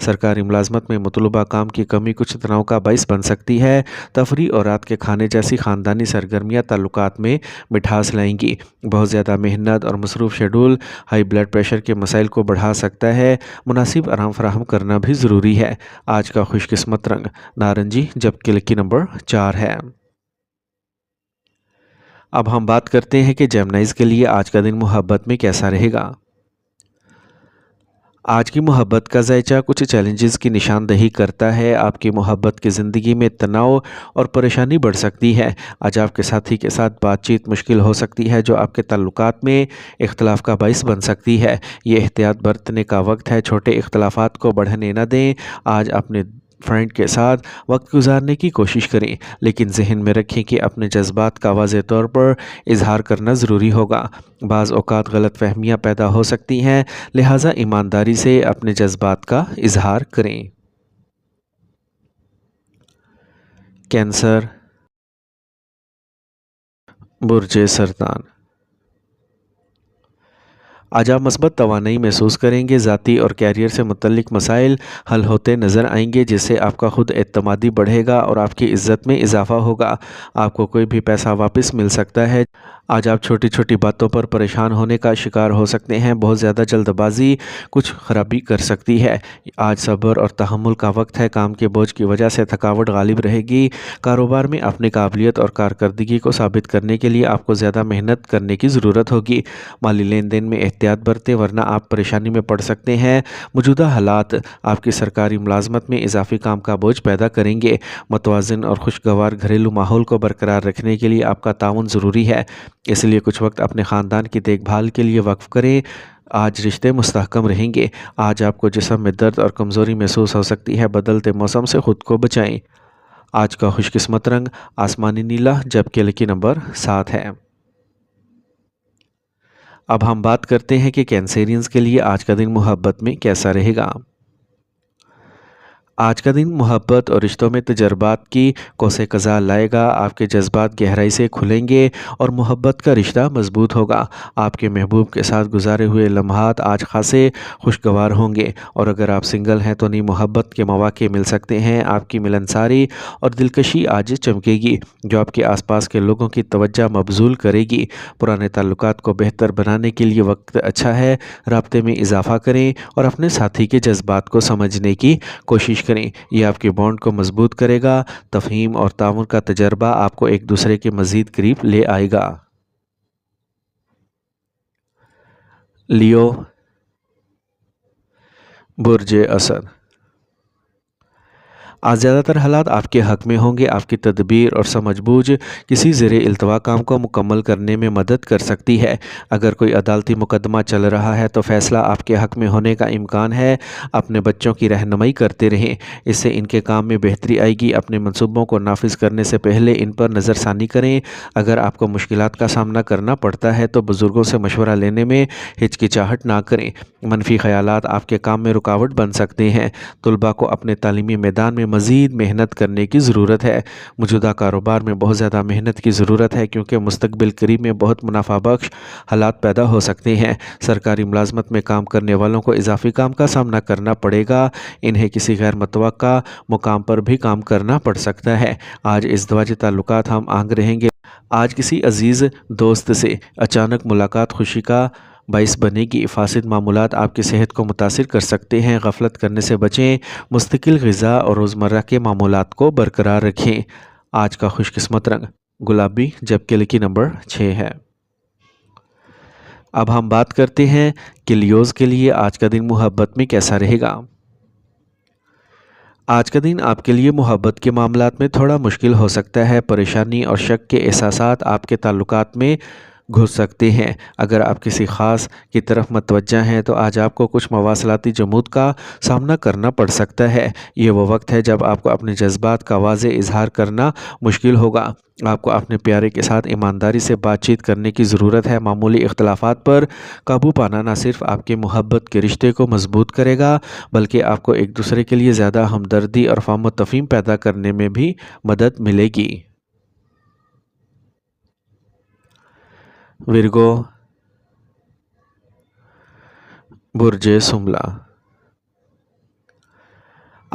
سرکاری ملازمت میں مطلوبہ کام کی کمی کچھ تناؤ کا باعث بن سکتی ہے۔ تفریح اور رات کے کھانے جیسی خاندانی سرگرمیاں تعلقات میں مٹھاس لائیں گی۔ بہت زیادہ محنت اور مصروف شیڈول ہائی بلڈ پریشر کے مسائل کو بڑھا سکتا ہے۔ مناسب آرام فراہم کرنا بھی ضروری ہے۔ آج کا خوش قسمت رنگ نارنجی جبکہ لکی نمبر 4 ہے۔ اب ہم بات کرتے ہیں کہ جیمنائز کے لیے آج کا دن محبت میں کیسا رہے گا۔ آج کی محبت کا ذائچہ کچھ چیلنجز کی نشاندہی کرتا ہے۔ آپ کی محبت کی زندگی میں تناؤ اور پریشانی بڑھ سکتی ہے۔ آج آپ کے ساتھی کے ساتھ بات چیت مشکل ہو سکتی ہے جو آپ کے تعلقات میں اختلاف کا باعث بن سکتی ہے۔ یہ احتیاط برتنے کا وقت ہے، چھوٹے اختلافات کو بڑھنے نہ دیں۔ آج اپنے فرینڈ کے ساتھ وقت گزارنے کی کوشش کریں، لیکن ذہن میں رکھیں کہ اپنے جذبات کا واضح طور پر اظہار کرنا ضروری ہوگا۔ بعض اوقات غلط فہمیاں پیدا ہو سکتی ہیں، لہٰذا ایمانداری سے اپنے جذبات کا اظہار کریں۔ کینسر، برج سرطان۔ آج آپ مثبت توانائی محسوس کریں گے، ذاتی اور کیریئر سے متعلق مسائل حل ہوتے نظر آئیں گے جس سے آپ کا خود اعتمادی بڑھے گا اور آپ کی عزت میں اضافہ ہوگا۔ آپ کو کوئی بھی پیسہ واپس مل سکتا ہے۔ آج آپ چھوٹی چھوٹی باتوں پر پریشان ہونے کا شکار ہو سکتے ہیں، بہت زیادہ جلد بازی کچھ خرابی کر سکتی ہے۔ آج صبر اور تحمل کا وقت ہے، کام کے بوجھ کی وجہ سے تھکاوٹ غالب رہے گی۔ کاروبار میں اپنی قابلیت اور کارکردگی کو ثابت کرنے کے لیے آپ کو زیادہ محنت کرنے کی ضرورت ہوگی۔ مالی لین دین میں احتیاط برتیں ورنہ آپ پریشانی میں پڑ سکتے ہیں۔ موجودہ حالات آپ کی سرکاری ملازمت میں اضافی کام کا بوجھ پیدا کریں گے۔ متوازن اور خوشگوار گھریلو ماحول کو برقرار رکھنے کے لیے آپ کا تعاون ضروری ہے، اس لیے کچھ وقت اپنے خاندان کی دیکھ بھال کے لیے وقف کریں۔ آج رشتے مستحکم رہیں گے۔ آج آپ کو جسم میں درد اور کمزوری محسوس ہو سکتی ہے، بدلتے موسم سے خود کو بچائیں۔ آج کا خوش قسمت رنگ آسمانی نیلا جبکہ لکی نمبر 7 ہے۔ اب ہم بات کرتے ہیں کہ کینسیرینز کے لیے آج کا دن محبت میں کیسا رہے گا۔ آج کا دن محبت اور رشتوں میں تجربات کی کوسے قزح لائے گا۔ آپ کے جذبات گہرائی سے کھلیں گے اور محبت کا رشتہ مضبوط ہوگا۔ آپ کے محبوب کے ساتھ گزارے ہوئے لمحات آج خاصے خوشگوار ہوں گے، اور اگر آپ سنگل ہیں تو نئی محبت کے مواقع مل سکتے ہیں۔ آپ کی ملنساری اور دلکشی آج چمکے گی جو آپ کے آس پاس کے لوگوں کی توجہ مبذول کرے گی۔ پرانے تعلقات کو بہتر بنانے کے لیے وقت اچھا ہے۔ رابطے میں اضافہ کریں اور اپنے ساتھی کے جذبات کو سمجھنے کی کوشش کریں، یہ آپ کے بانڈ کو مضبوط کرے گا۔ تفہیم اور تعاون کا تجربہ آپ کو ایک دوسرے کے مزید قریب لے آئے گا۔ لیو، برج اسد۔ آج زیادہ تر حالات آپ کے حق میں ہوں گے۔ آپ کی تدبیر اور سمجھ بوجھ کسی زیر التوا کام کو مکمل کرنے میں مدد کر سکتی ہے۔ اگر کوئی عدالتی مقدمہ چل رہا ہے تو فیصلہ آپ کے حق میں ہونے کا امکان ہے۔ اپنے بچوں کی رہنمائی کرتے رہیں، اس سے ان کے کام میں بہتری آئے گی۔ اپنے منصوبوں کو نافذ کرنے سے پہلے ان پر نظر ثانی کریں۔ اگر آپ کو مشکلات کا سامنا کرنا پڑتا ہے تو بزرگوں سے مشورہ لینے میں ہچکچاہٹ نہ کریں۔ منفی خیالات آپ کے کام میں رکاوٹ بن سکتے ہیں۔ طلباء کو اپنے تعلیمی میدان میں مزید محنت کرنے کی ضرورت ہے۔ موجودہ کاروبار میں بہت زیادہ محنت کی ضرورت ہے کیونکہ مستقبل قریب میں بہت منافع بخش حالات پیدا ہو سکتے ہیں۔ سرکاری ملازمت میں کام کرنے والوں کو اضافی کام کا سامنا کرنا پڑے گا۔ انہیں کسی غیر متوقع مقام پر بھی کام کرنا پڑ سکتا ہے۔ آج ازدواجی تعلقات ہم آہنگ رہیں گے۔ آج کسی عزیز دوست سے اچانک ملاقات خوشی کا باعث بنے گی۔ فاسد معمولات آپ کی صحت کو متاثر کر سکتے ہیں، غفلت کرنے سے بچیں۔ مستقل غذا اور روزمرہ کے معمولات کو برقرار رکھیں۔ آج کا خوش قسمت رنگ گلابی جبکہ لکی نمبر 6 ہے۔ اب ہم بات کرتے ہیں کہ لیوز کے لیے آج کا دن محبت میں کیسا رہے گا۔ آج کا دن آپ کے لیے محبت کے معاملات میں تھوڑا مشکل ہو سکتا ہے۔ پریشانی اور شک کے احساسات آپ کے تعلقات میں گھس سکتے ہیں۔ اگر آپ کسی خاص کی طرف متوجہ ہیں تو آج آپ کو کچھ مواصلاتی جمود کا سامنا کرنا پڑ سکتا ہے۔ یہ وہ وقت ہے جب آپ کو اپنے جذبات کا واضح اظہار کرنا مشکل ہوگا۔ آپ کو اپنے پیارے کے ساتھ ایمانداری سے بات چیت کرنے کی ضرورت ہے۔ معمولی اختلافات پر قابو پانا نہ صرف آپ کے محبت کے رشتے کو مضبوط کرے گا بلکہ آپ کو ایک دوسرے کے لیے زیادہ ہمدردی اور فہم و تفہیم پیدا کرنے میں بھی مدد ملے گی۔ ورگو، برج سملا۔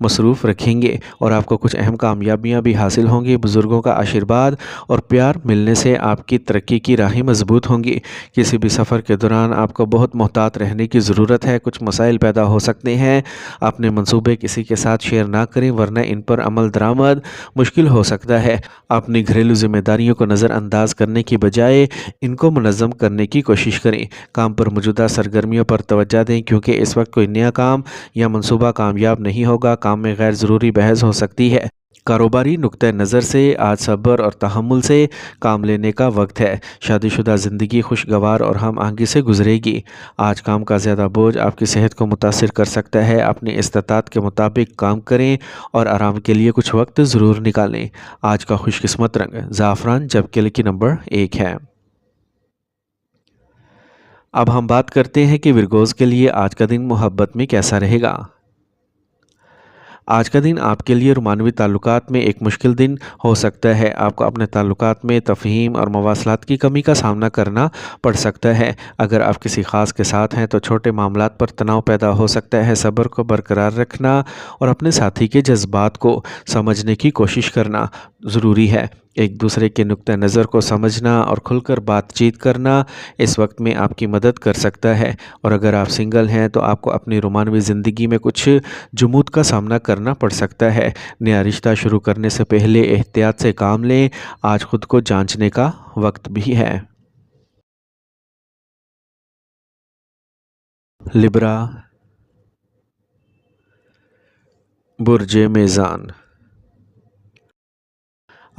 مصروف رکھیں گے اور آپ کو کچھ اہم کامیابیاں بھی حاصل ہوں گی۔ بزرگوں کا آشیرواد اور پیار ملنے سے آپ کی ترقی کی راہیں مضبوط ہوں گی۔ کسی بھی سفر کے دوران آپ کو بہت محتاط رہنے کی ضرورت ہے۔ کچھ مسائل پیدا ہو سکتے ہیں۔ اپنے منصوبے کسی کے ساتھ شیئر نہ کریں ورنہ ان پر عمل درآمد مشکل ہو سکتا ہے۔ اپنی گھریلو ذمہ داریوں کو نظر انداز کرنے کی بجائے ان کو منظم کرنے کی کوشش کریں۔ کام پر موجودہ سرگرمیوں پر توجہ دیں کیونکہ اس وقت کوئی نیا کام یا منصوبہ کامیاب نہیں ہوگا۔ کام میں غیر ضروری بحث ہو سکتی ہے۔ کاروباری نقطہ نظر سے آج صبر اور تحمل سے کام لینے کا وقت ہے۔ شادی شدہ زندگی خوشگوار اور ہم آہنگی سے گزرے گی۔ آج کام کا زیادہ بوجھ آپ کی صحت کو متاثر کر سکتا ہے۔ اپنی استطاعت کے مطابق کام کریں اور آرام کے لیے کچھ وقت ضرور نکالیں۔ آج کا خوش قسمت رنگ زعفران جبکہ لکی نمبر 1 ہے۔ اب ہم بات کرتے ہیں کہ ورگوز کے لیے آج کا دن محبت میں کیسا رہے گا۔ آج کا دن آپ کے لیے رومانوی تعلقات میں ایک مشکل دن ہو سکتا ہے۔ آپ کو اپنے تعلقات میں تفہیم اور مواصلات کی کمی کا سامنا کرنا پڑ سکتا ہے۔ اگر آپ کسی خاص کے ساتھ ہیں تو چھوٹے معاملات پر تناؤ پیدا ہو سکتا ہے۔ صبر کو برقرار رکھنا اور اپنے ساتھی کے جذبات کو سمجھنے کی کوشش کرنا ضروری ہے۔ ایک دوسرے کے نقطہ نظر کو سمجھنا اور کھل کر بات چیت کرنا اس وقت میں آپ کی مدد کر سکتا ہے۔ اور اگر آپ سنگل ہیں تو آپ کو اپنی رومانوی زندگی میں کچھ جمود کا سامنا کرنا پڑ سکتا ہے۔ نیا رشتہ شروع کرنے سے پہلے احتیاط سے کام لیں۔ آج خود کو جانچنے کا وقت بھی ہے۔ لبرا، برج میزان۔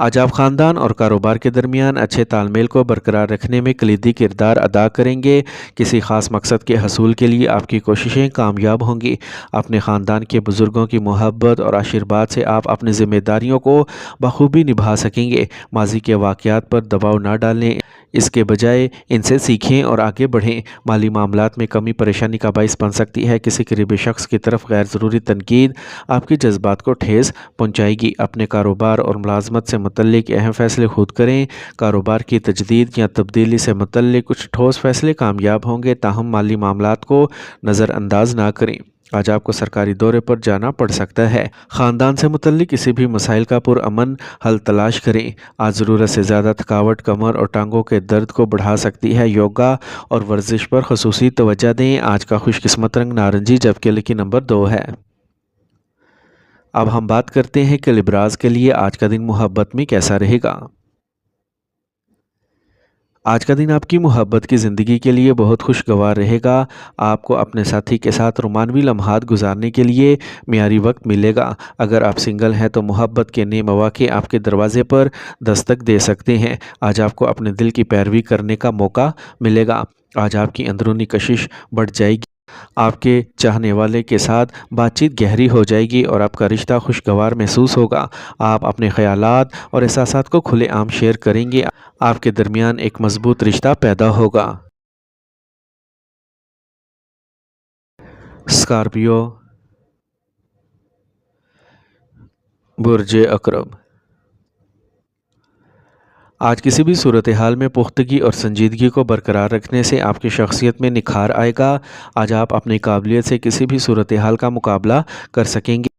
آج آپ خاندان اور کاروبار کے درمیان اچھے تال میل کو برقرار رکھنے میں کلیدی کردار ادا کریں گے۔ کسی خاص مقصد کے حصول کے لیے آپ کی کوششیں کامیاب ہوں گی۔ اپنے خاندان کے بزرگوں کی محبت اور آشیرواد سے آپ اپنی ذمہ داریوں کو بخوبی نبھا سکیں گے۔ ماضی کے واقعات پر دباؤ نہ ڈالیں، اس کے بجائے ان سے سیکھیں اور آگے بڑھیں۔ مالی معاملات میں کمی پریشانی کا باعث بن سکتی ہے۔ کسی قریبی شخص کی طرف غیر ضروری تنقید آپ کے جذبات کو ٹھیس پہنچائے گی۔ اپنے کاروبار اور ملازمت سے متعلق اہم فیصلے خود کریں۔ کاروبار کی تجدید یا تبدیلی سے متعلق کچھ ٹھوس فیصلے کامیاب ہوں گے، تاہم مالی معاملات کو نظر انداز نہ کریں۔ آج آپ کو سرکاری دورے پر جانا پڑ سکتا ہے۔ خاندان سے متعلق کسی بھی مسائل کا پرامن حل تلاش کریں۔ آج ضرورت سے زیادہ تھکاوٹ کمر اور ٹانگوں کے درد کو بڑھا سکتی ہے۔ یوگا اور ورزش پر خصوصی توجہ دیں۔ آج کا خوش قسمت رنگ نارنجی جبکہ لکی نمبر 2 ہے۔ اب ہم بات کرتے ہیں کہ لبراز کے لیے آج کا دن محبت میں کیسا رہے گا۔ آج کا دن آپ کی محبت کی زندگی کے لیے بہت خوشگوار رہے گا۔ آپ کو اپنے ساتھی کے ساتھ رومانوی لمحات گزارنے کے لیے معیاری وقت ملے گا۔ اگر آپ سنگل ہیں تو محبت کے نئے مواقع آپ کے دروازے پر دستک دے سکتے ہیں۔ آج آپ کو اپنے دل کی پیروی کرنے کا موقع ملے گا۔ آج آپ کی اندرونی کشش بڑھ جائے گی۔ آپ کے چاہنے والے کے ساتھ بات چیت گہری ہو جائے گی اور آپ کا رشتہ خوشگوار محسوس ہوگا۔ آپ اپنے خیالات اور احساسات کو کھلے عام شیئر کریں گے۔ آپ کے درمیان ایک مضبوط رشتہ پیدا ہوگا۔ اسکارپیو، برج عقرب۔ آج کسی بھی صورتحال میں پختگی اور سنجیدگی کو برقرار رکھنے سے آپ کی شخصیت میں نکھار آئے گا۔ آج آپ اپنی قابلیت سے کسی بھی صورتحال کا مقابلہ کر سکیں گے۔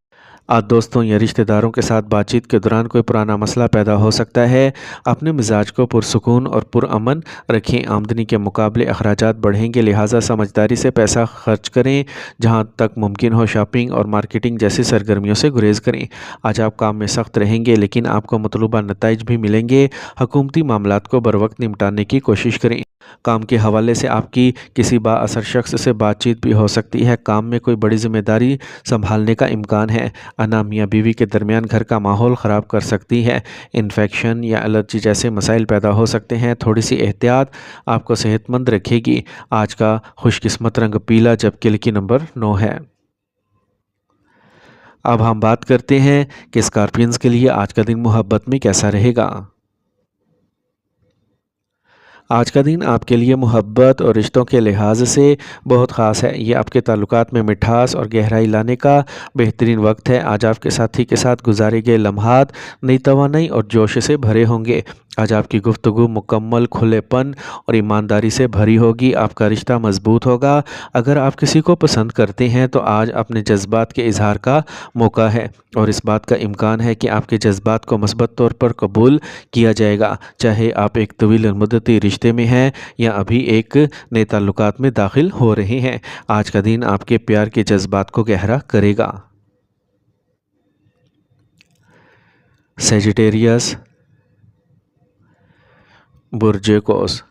آج دوستوں یا رشتہ داروں کے ساتھ بات چیت کے دوران کوئی پرانا مسئلہ پیدا ہو سکتا ہے۔ اپنے مزاج کو پرسکون اور پرامن رکھیں۔ آمدنی کے مقابلے اخراجات بڑھیں گے، لہٰذا سمجھداری سے پیسہ خرچ کریں۔ جہاں تک ممکن ہو شاپنگ اور مارکیٹنگ جیسی سرگرمیوں سے گریز کریں۔ آج آپ کام میں سخت رہیں گے لیکن آپ کو مطلوبہ نتائج بھی ملیں گے۔ حکومتی معاملات کو بروقت نمٹانے کی کوشش کریں۔ کام کے حوالے سے آپ کی کسی با اثر شخص سے بات چیت بھی ہو سکتی ہے۔ کام میں کوئی بڑی ذمہ داری سنبھالنے کا امکان ہے۔ انا میاں بیوی کے درمیان گھر کا ماحول خراب کر سکتی ہے۔ انفیکشن یا الرجی جیسے مسائل پیدا ہو سکتے ہیں۔ تھوڑی سی احتیاط آپ کو صحت مند رکھے گی۔ آج کا خوش قسمت رنگ پیلا جبکہ لکی نمبر 9 ہے۔ اب ہم بات کرتے ہیں کہ اسکارپینز کے لیے آج کا دن محبت میں کیسا رہے گا۔ آج کا دن آپ کے لیے محبت اور رشتوں کے لحاظ سے بہت خاص ہے۔ یہ آپ کے تعلقات میں مٹھاس اور گہرائی لانے کا بہترین وقت ہے۔ آج آپ کے ساتھی کے ساتھ گزارے گئے لمحات نئی توانائی اور جوش سے بھرے ہوں گے۔ آج آپ کی گفتگو مکمل کھلے پن اور ایمانداری سے بھری ہوگی، آپ کا رشتہ مضبوط ہوگا۔ اگر آپ کسی کو پسند کرتے ہیں تو آج اپنے جذبات کے اظہار کا موقع ہے، اور اس بات کا امکان ہے کہ آپ کے جذبات کو مثبت طور پر قبول کیا جائے گا، چاہے آپ ایک طویل المدتی رشتے میں ہیں یا ابھی ایک نئے تعلقات میں داخل ہو رہے ہیں۔ آج کا دن آپ کے پیار کے جذبات کو گہرا کرے گا۔ سیجیٹیریس، برج قوس۔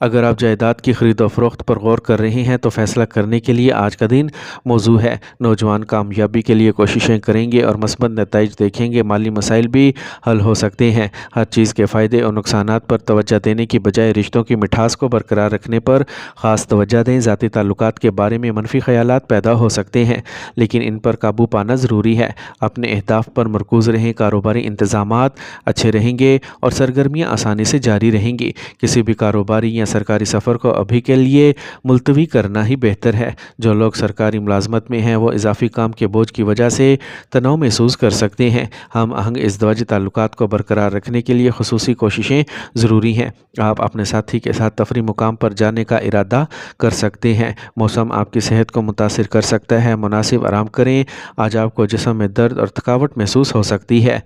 اگر آپ جائیداد کی خرید و فروخت پر غور کر رہے ہیں تو فیصلہ کرنے کے لیے آج کا دن موزوں ہے۔ نوجوان کامیابی کے لیے کوششیں کریں گے اور مثبت نتائج دیکھیں گے۔ مالی مسائل بھی حل ہو سکتے ہیں۔ ہر چیز کے فائدے اور نقصانات پر توجہ دینے کی بجائے رشتوں کی مٹھاس کو برقرار رکھنے پر خاص توجہ دیں۔ ذاتی تعلقات کے بارے میں منفی خیالات پیدا ہو سکتے ہیں، لیکن ان پر قابو پانا ضروری ہے۔ اپنے اہداف پر مرکوز رہیں۔ کاروباری انتظامات اچھے رہیں گے اور سرگرمیاں آسانی سے جاری رہیں گی۔ کسی بھی کاروباری یا سرکاری سفر کو ابھی کے لیے ملتوی کرنا ہی بہتر ہے۔ جو لوگ سرکاری ملازمت میں ہیں وہ اضافی کام کے بوجھ کی وجہ سے تناؤ محسوس کر سکتے ہیں۔ ہم آہنگ ازدواجی تعلقات کو برقرار رکھنے کے لیے خصوصی کوششیں ضروری ہیں۔ آپ اپنے ساتھی کے ساتھ تفریح مقام پر جانے کا ارادہ کر سکتے ہیں۔ موسم آپ کی صحت کو متاثر کر سکتا ہے، مناسب آرام کریں۔ آج آپ کو جسم میں درد اور تھکاوٹ محسوس ہو سکتی ہے۔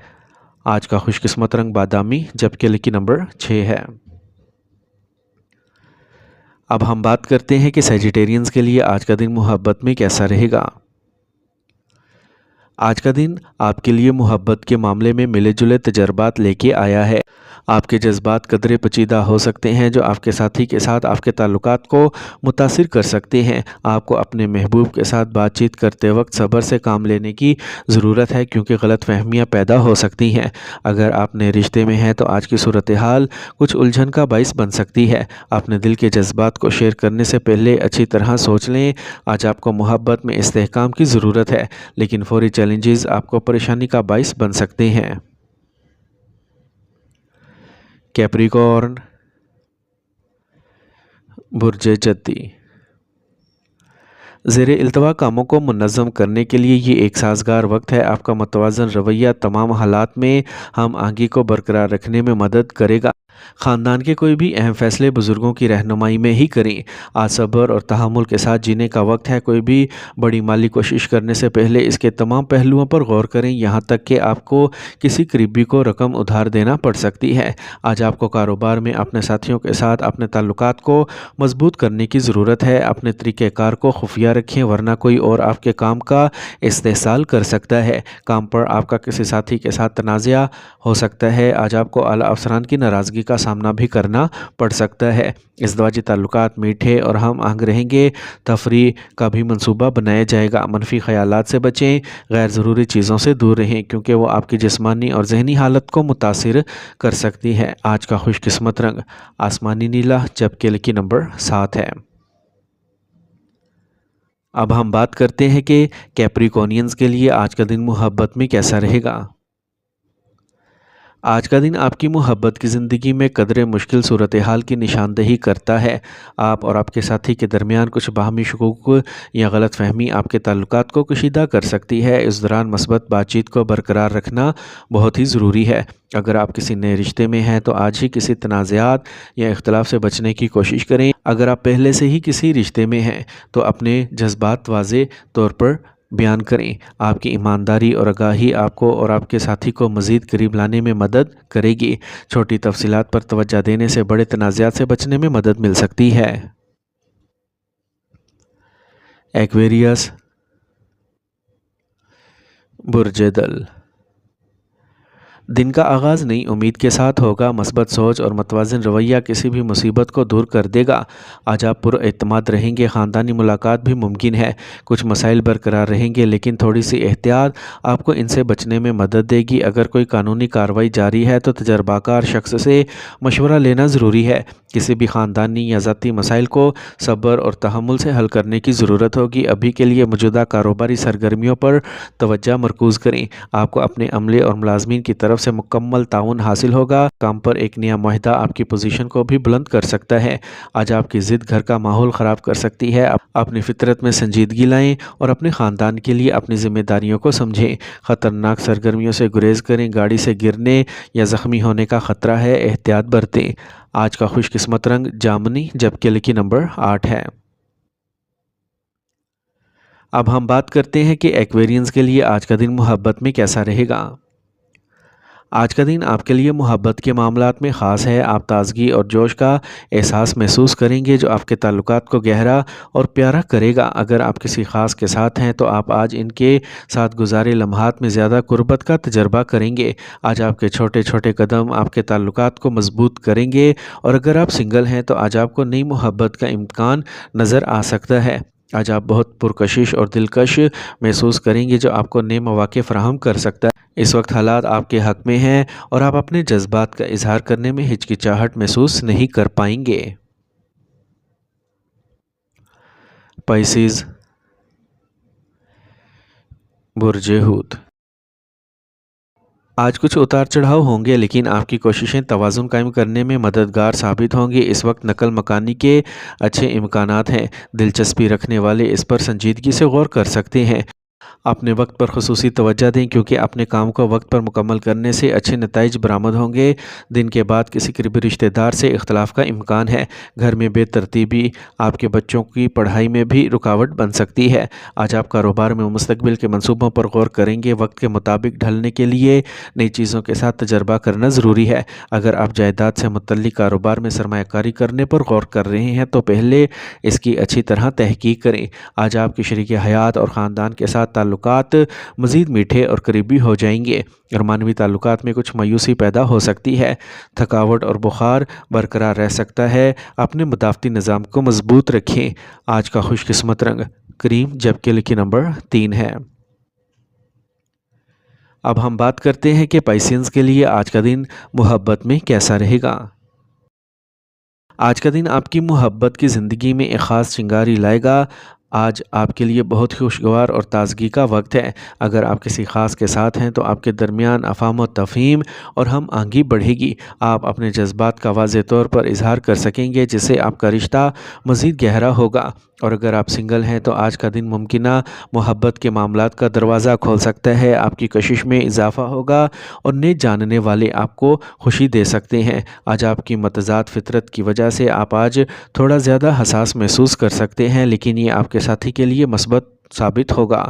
آج کا خوش قسمت رنگ بادامی، جبکہ لکی نمبر 6 ہے۔ اب ہم بات کرتے ہیں کہ سیجیٹیرینز کے لیے آج کا دن محبت میں کیسا رہے گا۔ آج کا دن آپ کے لیے محبت کے معاملے میں ملے جلے تجربات لے کے آیا ہے۔ آپ کے جذبات قدرے پیچیدہ ہو سکتے ہیں جو آپ کے ساتھی کے ساتھ آپ کے تعلقات کو متاثر کر سکتے ہیں۔ آپ کو اپنے محبوب کے ساتھ بات چیت کرتے وقت صبر سے کام لینے کی ضرورت ہے، کیونکہ غلط فہمیاں پیدا ہو سکتی ہیں۔ اگر آپ نئے رشتے میں ہیں تو آج کی صورتحال کچھ الجھن کا باعث بن سکتی ہے۔ اپنے دل کے جذبات کو شیئر کرنے سے پہلے اچھی طرح سوچ لیں۔ آج آپ کو محبت میں استحکام کی ضرورت ہے، لیکن فوری چیلنجز آپ کو پریشانی کا باعث بن سکتے ہیں۔ کیپریکارن، برج جدی۔ زیر التوا کاموں کو منظم کرنے کے لیے یہ ایک سازگار وقت ہے۔ آپ کا متوازن رویہ تمام حالات میں ہم آہنگی کو برقرار رکھنے میں مدد کرے گا۔ خاندان کے کوئی بھی اہم فیصلے بزرگوں کی رہنمائی میں ہی کریں۔ آج صبر اور تحمل کے ساتھ جینے کا وقت ہے۔ کوئی بھی بڑی مالی کوشش کرنے سے پہلے اس کے تمام پہلوؤں پر غور کریں، یہاں تک کہ آپ کو کسی قریبی کو رقم ادھار دینا پڑ سکتی ہے۔ آج آپ کو کاروبار میں اپنے ساتھیوں کے ساتھ اپنے تعلقات کو مضبوط کرنے کی ضرورت ہے۔ اپنے طریقہ کار کو خفیہ رکھیں، ورنہ کوئی اور آپ کے کام کا استحصال کر سکتا ہے۔ کام پر آپ کا کسی ساتھی کے ساتھ تنازع ہو سکتا ہے۔ آج آپ کو اعلیٰ افسران کی ناراضگی کا سامنا بھی کرنا پڑ سکتا ہے۔ ازدواجی تعلقات میٹھے اور ہم آہنگ رہیں گے۔ تفریح کا بھی منصوبہ بنایا جائے گا۔ منفی خیالات سے بچیں، غیر ضروری چیزوں سے دور رہیں، کیونکہ وہ آپ کی جسمانی اور ذہنی حالت کو متاثر کر سکتی ہے۔ آج کا خوش قسمت رنگ آسمانی نیلا، جبکہ لکی نمبر 7 ہے۔ اب ہم بات کرتے ہیں کہ کیپریکونینز کے لیے آج کا دن محبت میں کیسا رہے گا۔ آج کا دن آپ کی محبت کی زندگی میں قدرے مشکل صورتحال کی نشاندہی کرتا ہے۔ آپ اور آپ کے ساتھی کے درمیان کچھ باہمی شکوک یا غلط فہمی آپ کے تعلقات کو کشیدہ کر سکتی ہے۔ اس دوران مثبت بات چیت کو برقرار رکھنا بہت ہی ضروری ہے۔ اگر آپ کسی نئے رشتے میں ہیں تو آج ہی کسی تنازعات یا اختلاف سے بچنے کی کوشش کریں۔ اگر آپ پہلے سے ہی کسی رشتے میں ہیں تو اپنے جذبات واضح طور پر بیان کریں۔ آپ کی ایمانداری اور آگاہی آپ کو اور آپ کے ساتھی کو مزید قریب لانے میں مدد کرے گی۔ چھوٹی تفصیلات پر توجہ دینے سے بڑے تنازعات سے بچنے میں مدد مل سکتی ہے۔ ایکویریس، برج دل۔ دن کا آغاز نئی امید کے ساتھ ہوگا۔ مثبت سوچ اور متوازن رویہ کسی بھی مصیبت کو دور کر دے گا۔ آج آپ پر اعتماد رہیں گے۔ خاندانی ملاقات بھی ممکن ہے۔ کچھ مسائل برقرار رہیں گے، لیکن تھوڑی سی احتیاط آپ کو ان سے بچنے میں مدد دے گی۔ اگر کوئی قانونی کارروائی جاری ہے تو تجربہ کار شخص سے مشورہ لینا ضروری ہے۔ کسی بھی خاندانی یا ذاتی مسائل کو صبر اور تحمل سے حل کرنے کی ضرورت ہوگی۔ ابھی کے لیے موجودہ کاروباری سرگرمیوں پر توجہ مرکوز کریں۔ آپ کو اپنے عملے اور ملازمین کی طرف طرف سے مکمل تعاون حاصل ہوگا۔ کام پر ایک نیا معاہدہ آپ کی پوزیشن کو بھی بلند کر سکتا ہے۔ آج آپ کی ضد گھر کا ماحول خراب کر سکتی ہے۔ اپنی فطرت میں سنجیدگی لائیں اور اپنے خاندان کے لیے اپنی ذمہ داریوں کو سمجھیں۔ خطرناک سرگرمیوں سے گریز کریں۔ گاڑی سے گرنے یا زخمی ہونے کا خطرہ ہے، احتیاط برتیں۔ آج کا خوش قسمت رنگ جامنی، جبکہ لکی نمبر 8 ہے۔ اب ہم بات کرتے ہیں کہ ایکویرینز کے لیے آج کا دن محبت میں کیسا رہے گا۔ آج کا دن آپ کے لیے محبت کے معاملات میں خاص ہے۔ آپ تازگی اور جوش کا احساس محسوس کریں گے جو آپ کے تعلقات کو گہرا اور پیارا کرے گا۔ اگر آپ کسی خاص کے ساتھ ہیں تو آپ آج ان کے ساتھ گزارے لمحات میں زیادہ قربت کا تجربہ کریں گے۔ آج آپ کے چھوٹے چھوٹے قدم آپ کے تعلقات کو مضبوط کریں گے، اور اگر آپ سنگل ہیں تو آج آپ کو نئی محبت کا امکان نظر آ سکتا ہے۔ آج آپ بہت پرکشش اور دلکش محسوس کریں گے جو آپ کو نئے مواقع فراہم کر سکتا ہے۔ اس وقت حالات آپ کے حق میں ہیں اور آپ اپنے جذبات کا اظہار کرنے میں ہچکچاہٹ محسوس نہیں کر پائیں گے۔ پائسیز، برج حوت۔ آج کچھ اتار چڑھاؤ ہوں گے، لیکن آپ کی کوششیں توازن قائم کرنے میں مددگار ثابت ہوں گی۔ اس وقت نقل مکانی کے اچھے امکانات ہیں۔ دلچسپی رکھنے والے اس پر سنجیدگی سے غور کر سکتے ہیں۔ اپنے وقت پر خصوصی توجہ دیں، کیونکہ اپنے کام کو وقت پر مکمل کرنے سے اچھے نتائج برآمد ہوں گے۔ دن کے بعد کسی قریبی رشتہ دار سے اختلاف کا امکان ہے۔ گھر میں بے ترتیبی آپ کے بچوں کی پڑھائی میں بھی رکاوٹ بن سکتی ہے۔ آج آپ کاروبار میں مستقبل کے منصوبوں پر غور کریں گے۔ وقت کے مطابق ڈھلنے کے لیے نئی چیزوں کے ساتھ تجربہ کرنا ضروری ہے۔ اگر آپ جائیداد سے متعلق کاروبار میں سرمایہ کاری کرنے پر غور کر رہے ہیں تو پہلے اس کی اچھی طرح تحقیق کریں۔ آج آپ کے شریک حیات اور خاندان کے ساتھ تعلقات مزید میٹھے اور قریبی ہو جائیں گے، اور معنوی تعلقات میں کچھ مایوسی پیدا ہو سکتی ہے۔ تھکاوٹ اور بخار برقرار رہ سکتا ہے۔ اپنے مدافعتی نظام کو مضبوط رکھیں۔ آج کا خوش قسمت رنگ کریم، جبکہ لکی نمبر 3 ہے۔ اب ہم بات کرتے ہیں کہ پائسینز کے لیے آج کا دن محبت میں کیسا رہے گا۔ آج کا دن آپ کی محبت کی زندگی میں ایک خاص چنگاری لائے گا۔ آج آپ کے لیے بہت خوشگوار اور تازگی کا وقت ہے۔ اگر آپ کسی خاص کے ساتھ ہیں تو آپ کے درمیان افہام و تفہیم اور ہم آہنگی بڑھے گی۔ آپ اپنے جذبات کا واضح طور پر اظہار کر سکیں گے، جس سے آپ کا رشتہ مزید گہرا ہوگا۔ اور اگر آپ سنگل ہیں تو آج کا دن ممکنہ محبت کے معاملات کا دروازہ کھول سکتا ہے۔ آپ کی کشش میں اضافہ ہوگا اور نئے جاننے والے آپ کو خوشی دے سکتے ہیں۔ آج آپ کی متضاد فطرت کی وجہ سے آپ آج تھوڑا زیادہ حساس محسوس کر سکتے ہیں، لیکن یہ آپ کے ساتھی کے لیے مثبت ثابت ہوگا۔